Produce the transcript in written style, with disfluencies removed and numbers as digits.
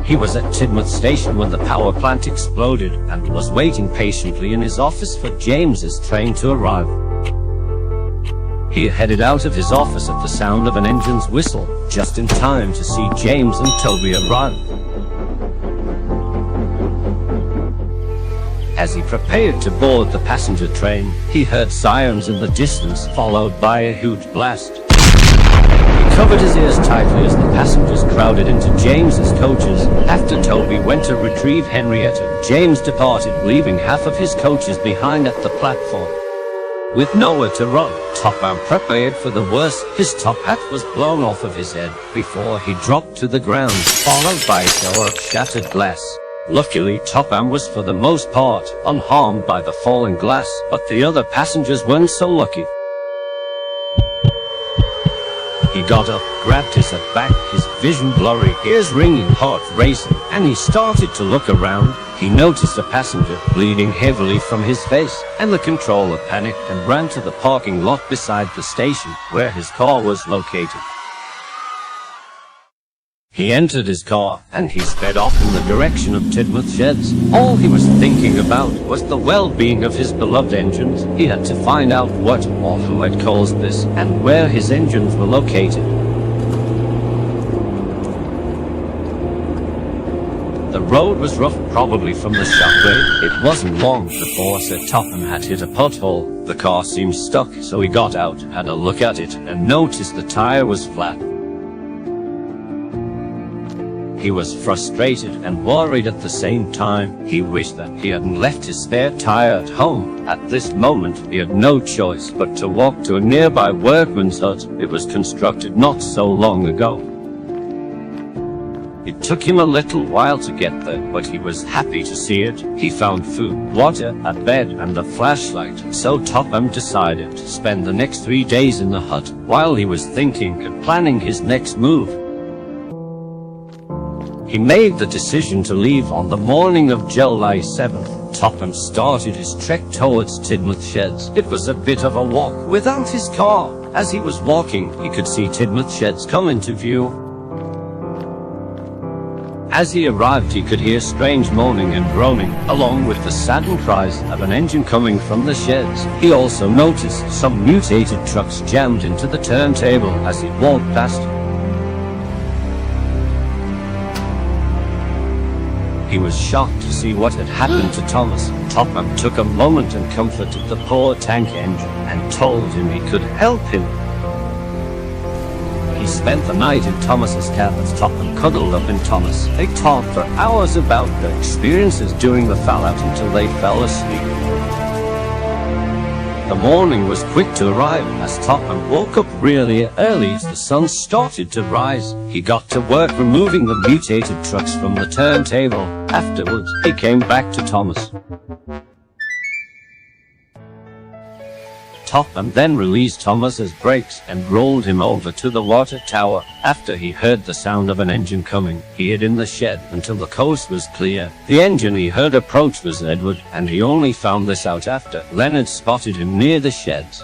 He was at Tidmouth Station when the power plant exploded and was waiting patiently in his office for James's train to arrive. He headed out of his office at the sound of an engine's whistle, just in time to see James and Toby arrive. As he prepared to board the passenger train, he heard sirens in the distance, followed by a huge blast. He covered his ears tightly as the passengers crowded into James's coaches. After Toby went to retrieve Henrietta, James departed, leaving half of his coaches behind at the platform. With nowhere to run, Topham prepared for the worst. His top hat was blown off of his head before he dropped to the ground, followed by a shower of shattered glass. Luckily, Topham was for the most part unharmed by the falling glass, but the other passengers weren't so lucky. He got up, grabbed his head back, his vision blurry, ears ringing, heart racing, and he started to look around. He noticed a passenger bleeding heavily from his face, and the controller panicked and ran to the parking lot beside the station, where his car was located. He entered his car, and he sped off in the direction of Tidmouth Sheds. All he was thinking about was the well-being of his beloved engines. He had to find out what or who had caused this, and where his engines were located. The road was rough, probably from the shockwave. It wasn't long before Sir Topham had hit a pothole. The car seemed stuck, so he got out, had a look at it, and noticed the tire was flat. He was frustrated and worried at the same time. He wished that he hadn't left his spare tire at home. At this moment, he had no choice but to walk to a nearby workman's hut. It was constructed not so long ago. It took him a little while to get there, but he was happy to see it. He found food, water, a bed, and a flashlight. So Topham decided to spend the next 3 days in the hut, while he was thinking and planning his next move. He made the decision to leave on the morning of July 7th. Topham started his trek towards Tidmouth Sheds. It was a bit of a walk without his car. As he was walking, he could see Tidmouth Sheds come into view. As he arrived, he could hear strange moaning and groaning, along with the saddened cries of an engine coming from the sheds. He also noticed some mutated trucks jammed into the turntable as he walked past. He was shocked to see what had happened to Thomas. Topham took a moment and comforted the poor tank engine and told him he could help him. He spent the night in Thomas's cab as Topham cuddled up in Thomas. They talked for hours about their experiences during the fallout until they fell asleep. The morning was quick to arrive as Topham woke up really early as the sun started to rise. He got to work removing the mutated trucks from the turntable. Afterwards, he came back to Thomas. Topham then released Thomas's brakes and rolled him over to the water tower. After he heard the sound of an engine coming, he hid in the shed until the coast was clear. The engine he heard approach was Edward, and he only found this out after Leonard spotted him near the sheds.